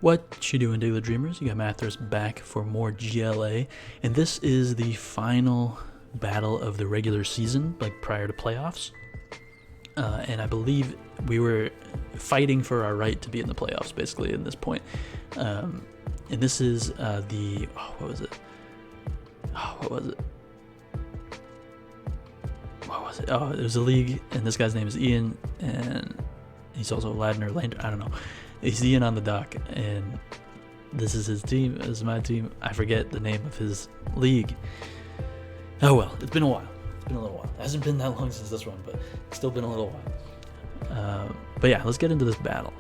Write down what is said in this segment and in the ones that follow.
What you doing, Diggletdreamers? You got Mathers back for more GLA, and this is the final battle of the regular season, like prior to playoffs. And I believe we were fighting for our right to be in the playoffs, basically, at this point. And this is what was it? Oh, it was a league, and this guy's name is Ian, and he's also Ladner, I don't know. He's Ian on the dock, and this is his team. This is my team. I forget the name of his league. Oh well, it's been a while. It's been a little while. It hasn't been that long since this one, but it's still been a little while. But yeah, let's get into this battle.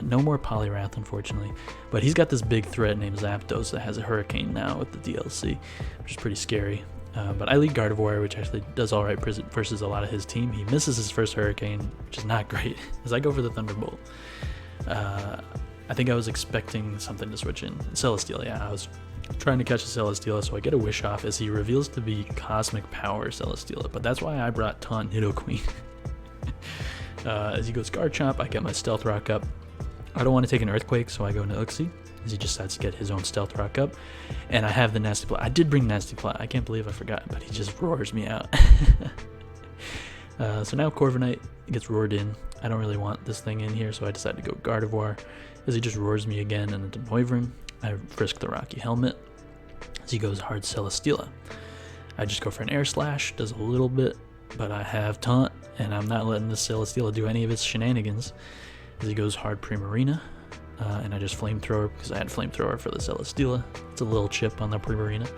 No more Poliwrath, unfortunately, but he's got this big threat named Zapdos that has a Hurricane now with the DLC, which is pretty scary. But I lead Gardevoir, which actually does alright versus a lot of his team. He misses his first Hurricane, which is not great, as I go for the Thunderbolt. I think I was expecting something to switch in. Celesteela, yeah, I was trying to catch a Celesteela, so I get a Wish off as he reveals to be Cosmic Power Celesteela, but that's why I brought Taunt Nidoqueen. As he goes Garchomp, I get my Stealth Rock up. I don't want to take an Earthquake, so I go Nidoqueen, as he just decides to get his own Stealth Rock up. And I have the Nasty Plot. I did bring Nasty Plot. I can't believe I forgot, but he just roars me out. So now Corviknight gets roared in. I don't really want this thing in here, so I decide to go Gardevoir. As he just roars me again, and into Noivern, I frisk the Rocky Helmet. As he goes hard Celesteela. I just go for an Air Slash, does a little bit, but I have Taunt, and I'm not letting this Celesteela do any of its shenanigans. As he goes hard Primarina, and I just Flamethrower because I had Flamethrower for the Celesteela. It's a little chip on the Primarina.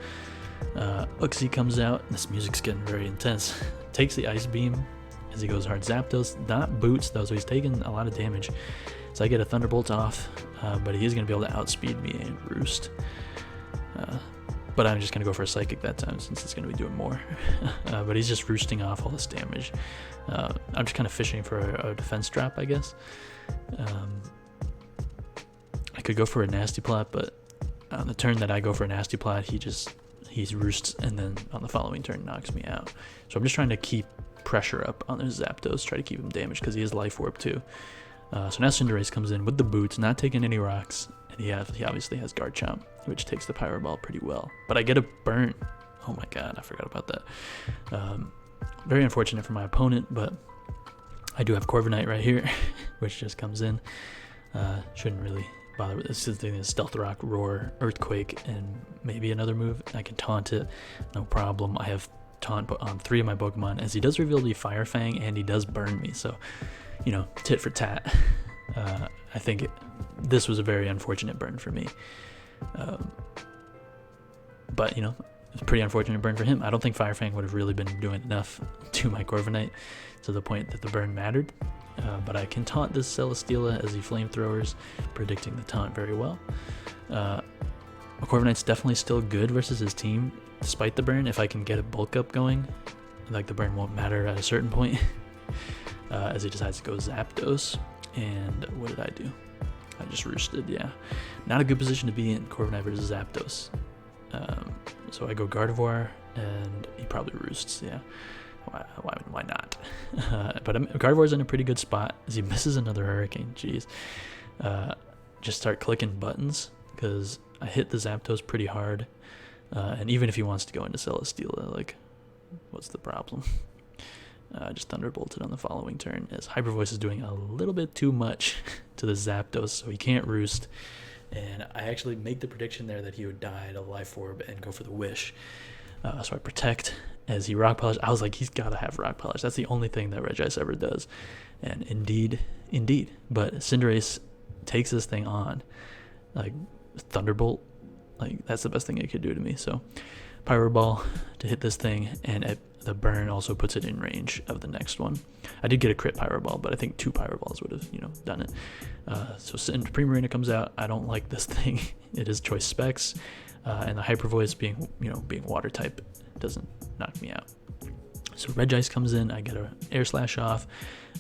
Uxie comes out, and this music's getting very intense. Takes the Ice Beam as he goes hard Zapdos. Not Boots though, so he's taking a lot of damage. So I get a Thunderbolt off, but he is going to be able to outspeed me and Roost. But I'm just going to go for a Psychic that time since it's going to be doing more. But he's just roosting off all this damage. I'm just kind of fishing for a defense drop, I guess. I could go for a Nasty Plot, but on the turn that I go for a Nasty Plot, he roosts, and then on the following turn knocks me out. So I'm just trying to keep pressure up on his Zapdos, try to keep him damaged because he is Life Orb too. So now Cinderace comes in with the boots, not taking any rocks, and he obviously has Garchomp, which takes the Pyro Ball pretty well. But I get a burn. Oh my god, I forgot about that. Very unfortunate for my opponent, but I do have Corviknight right here, which just comes in. Shouldn't really bother with this. This thing is Stealth Rock, Roar, Earthquake, and maybe another move. I can taunt it, no problem. I have taunt on 3 of my Pokemon, as he does reveal to be Fire Fang, and he does burn me, so, you know, tit for tat. I think this was a very unfortunate burn for me. But, you know, it's a pretty unfortunate burn for him. I don't think Fire Fang would have really been doing enough to my Corviknight to the point that the burn mattered. But I can taunt this Celesteela as he Flamethrowers, predicting the taunt very well. Corviknight's definitely still good versus his team, despite the burn. If I can get a bulk up going, like the burn won't matter at a certain point. As he decides to go Zapdos. And what did I do? I just roosted, yeah. Not a good position to be in, Corviknight versus Zapdos. So I go Gardevoir, and he probably roosts, yeah. Why not? But Gardevoir's in a pretty good spot as he misses another Hurricane. Jeez. Just start clicking buttons because I hit the Zapdos pretty hard. And even if he wants to go into Celesteela, like, what's the problem? Just Thunderbolted on the following turn as Hyper Voice is doing a little bit too much to the Zapdos, so he can't roost. And I actually make the prediction there that he would die to Life Orb and go for the Wish. So I protect as he Rock Polish. I was like, he's got to have Rock Polish. That's the only thing that Regice ever does. And indeed. But Cinderace takes this thing on. Like, Thunderbolt, like, that's the best thing it could do to me. So, Pyro Ball to hit this thing, and the burn also puts it in range of the next one. I did get a crit Pyro Ball, but I think 2 Pyro Balls would have, you know, done it. So Primarina comes out. I don't like this thing. It is choice specs. And the Hyper Voice being water type doesn't knock me out. So Regice comes in, I get a Air Slash off.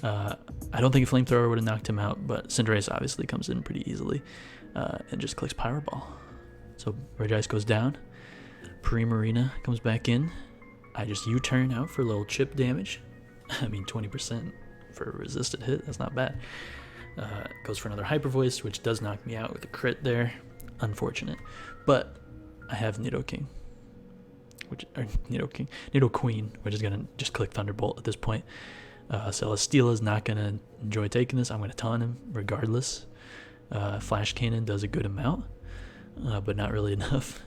I don't think a Flamethrower would have knocked him out, but Cinderace obviously comes in pretty easily and just clicks Pyro Ball. So Regice goes down. Primarina comes back in. I just U-turn out for a little chip damage. I mean, 20% for a resisted hit, that's not bad. Goes for another Hyper Voice, which does knock me out with a crit there. Unfortunate. But I have Nidoqueen, Nidoqueen, which is going to just click Thunderbolt at this point. Celesteela is not going to enjoy taking this. I'm going to taunt him regardless. Flash Cannon does a good amount, but not really enough.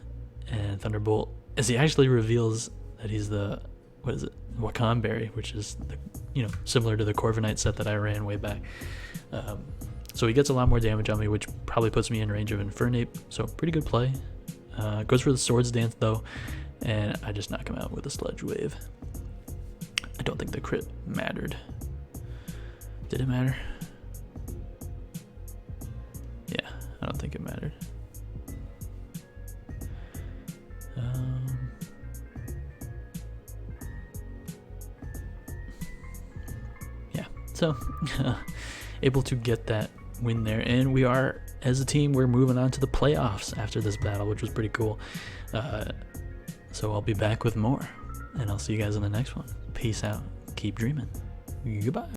And Thunderbolt, as he actually reveals that he's the, what is it, Wakanberry, which is the, similar to the Corviknight set that I ran way back. So he gets a lot more damage on me, which probably puts me in range of Infernape. So pretty good play. Goes for the Swords Dance though, and I just knock him out with a Sludge Wave. I don't think the crit mattered. Did it matter? Yeah, I don't think it mattered. Yeah, so able to get that win there, and we are, as a team, we're moving on to the playoffs after this battle, which was pretty cool. So I'll be back with more, and I'll see you guys in the next one. Peace out. Keep dreaming. Goodbye.